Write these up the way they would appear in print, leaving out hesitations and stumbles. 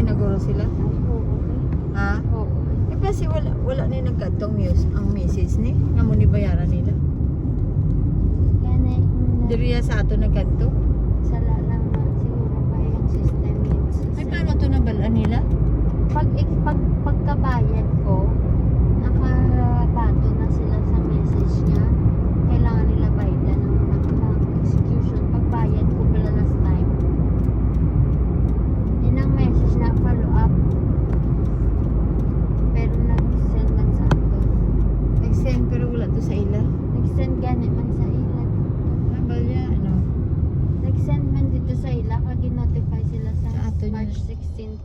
naguro sila? Ay, oo. Ha? Oo. Eh kasi wala na nagkatong news ang message ni nga mo ni bayaran nila. Yan eh. Diriya sa ato nagkanto. Sala lang na siguro pa yung system yun. Ay paano to nabalaan nila? Pagkabayad ko, nakabato na sila sa message niya. Kailangan nila bayadan ng execution. Pagbayad ko pala last time. Yun ang message na follow up. Pero nag-send man sa ato. Nag-send pero wala to sa ila. Nag-send gani man sa ila. Balya ano? Nag-send man dito sa ila. Kag-notify sila sa Sa ato niya. March 16.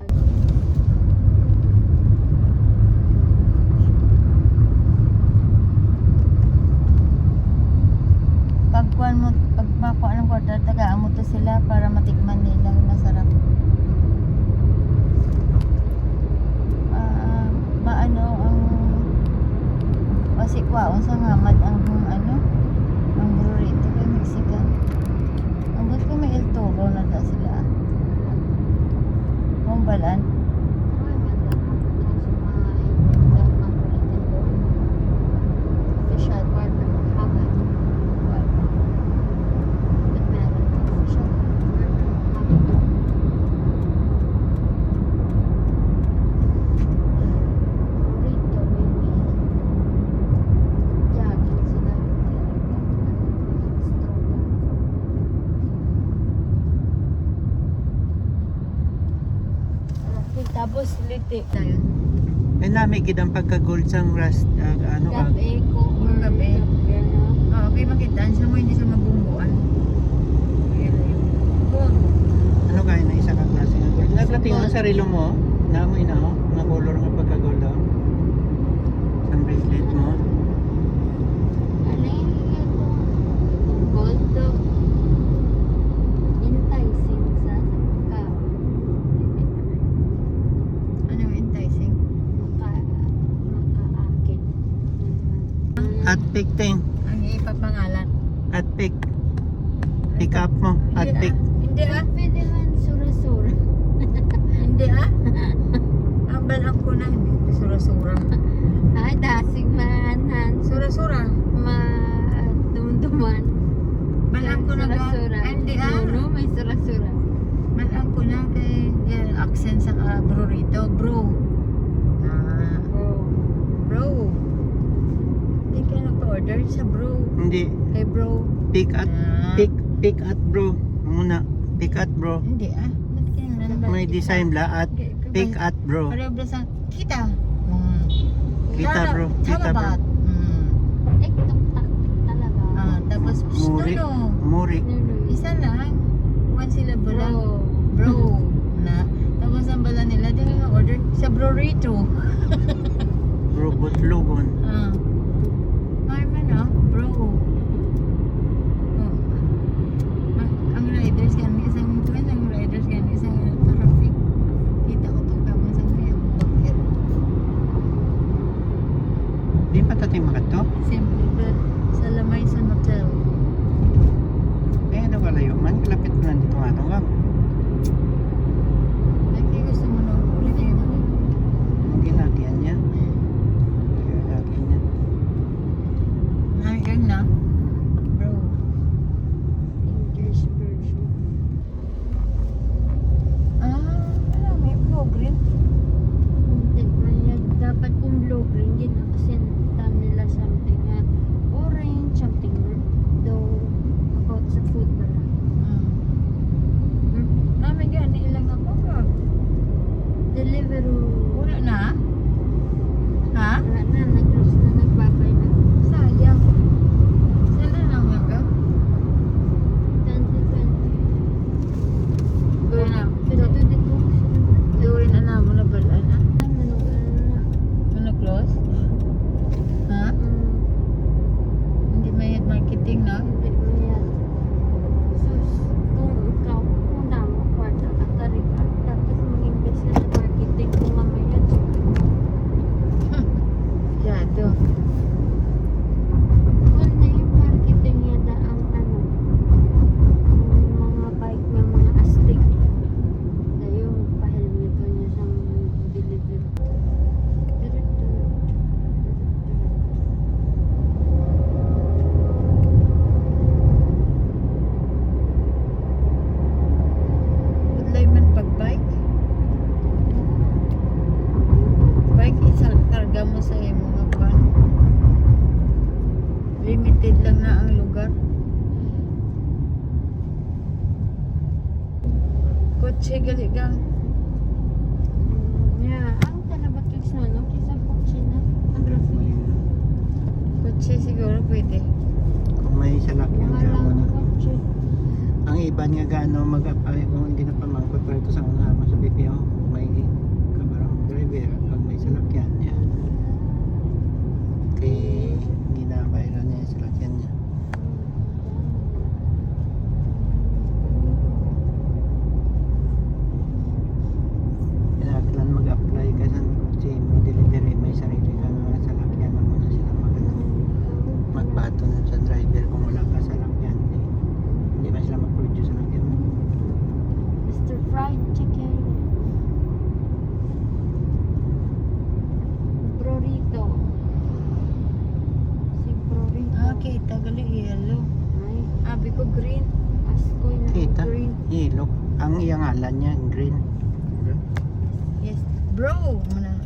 Pagkuan mo, pagmakuha ng kwarta, tagaan mo to sila para matikman nila. Masarap. Maano ang kwaon sa ngamad ang ano ang burrito kay Mexican. Ang buat ko may El Toro na da sila. Kung balan. Tapos liti tayo. Eh nami gid ang pagka-gold sang rust ano ka. Gabi ko. Gabi. Okay, makitaan siya mo hindi siya mabungguan. Ano kaya na isa ka klase ng gold? Naglating ang sarilo mo, namoy na ho, nga color nga pagka-gold daw. Sang bracelet mo. Ano yung gold to enticing sa ka Ano enticing? makaakit. At pick ting. Ang ipapangalan. At pick. Pick up mo. At pick. Hindi ah. Pwede man sura-sura. Hindi ah. Ang balang ko na hindi. Sura-sura. Ay, dasig man, han. Sura-sura. Dumduman. Balang ko na ba? Sura-sura. Hindi ah. No, may sura-sura. Balang ko na kay accent sa burrito. Bro. Oh. Bro. Hindi ka nagpa-order sa bro. Hindi. Kay bro. Pick at Ah. pick at bro. Muna. Pick at bro. Hindi ah. Ba't kaya nga May design la at pick at bro. Pareho ba sa kita? Kita bro. Kita bro. Tik-tok-tak talaga. Tapos Muri. no. Muri. Isa lang. One syllable lang. Bro. Bro. Na. Tapos ang bala nila, di nga order sa burrito. Robot logon. Ay man bro. Ang riders kami isang traffic. Kita ko to kapag sa may bakit. Di pa tatay makato? Simple but sa lamay sa hotel. Eh, ano kalayo man? Kalapit na dito nga ito nga. Lagi gusto mo nang ulit eh. Ang ginagyan niya. Ginagyan niya. Hanggang na. Bro. English version. Wala, may blue green. Hindi man yan. Dapat kung blue green, ginaksentan nila something na orange, something though about sa food ba lang. Namin gani ilang ako bro. Deliveroo. Wala na? Ha? Wala na, nag-close na, nagbabay na. Sayang. Sila lang nga bro. 2020. Doon na. 2022. Doon na naman na balaan na. Ano na? Ano close? Ha? Hindi may marketing na? Hindi mo yan. Sus, kung ikaw, kung damo, kwarta ka, tari ka, dapat mag-invest ka sa marketing kung mamaya. Yado. ka mo sa mga pan. Limited lang na ang lugar. Kotse gali gang. Yeah, ang talabat yung sano, kisa po China. Ang graphic. Kotse siguro pwede. Kung may salakyan Mga ka mo lang na. kotse. Ang iba nga gaano mag-apply kung hindi na pamangkot pero ito sa una mo sa BPO may kabarang driver pag may salakyan niya. Kaya hindi na bayran niya yung salakyan niya. Kailangan mag-apply ka sa kotse mo delivery may sarili ka nga salakyan na muna sila magbato na sa driver kung wala ka salakyan hindi ba sila mag-produce salakyan mo. Mr. Fried Chicken. Brorito. Si Brorito. Ah, kita gali yellow. Ay, Abi ko green. askoy na Kita, green. yellow. Ang iyang ngalan niya, green. Yes. Bro, mana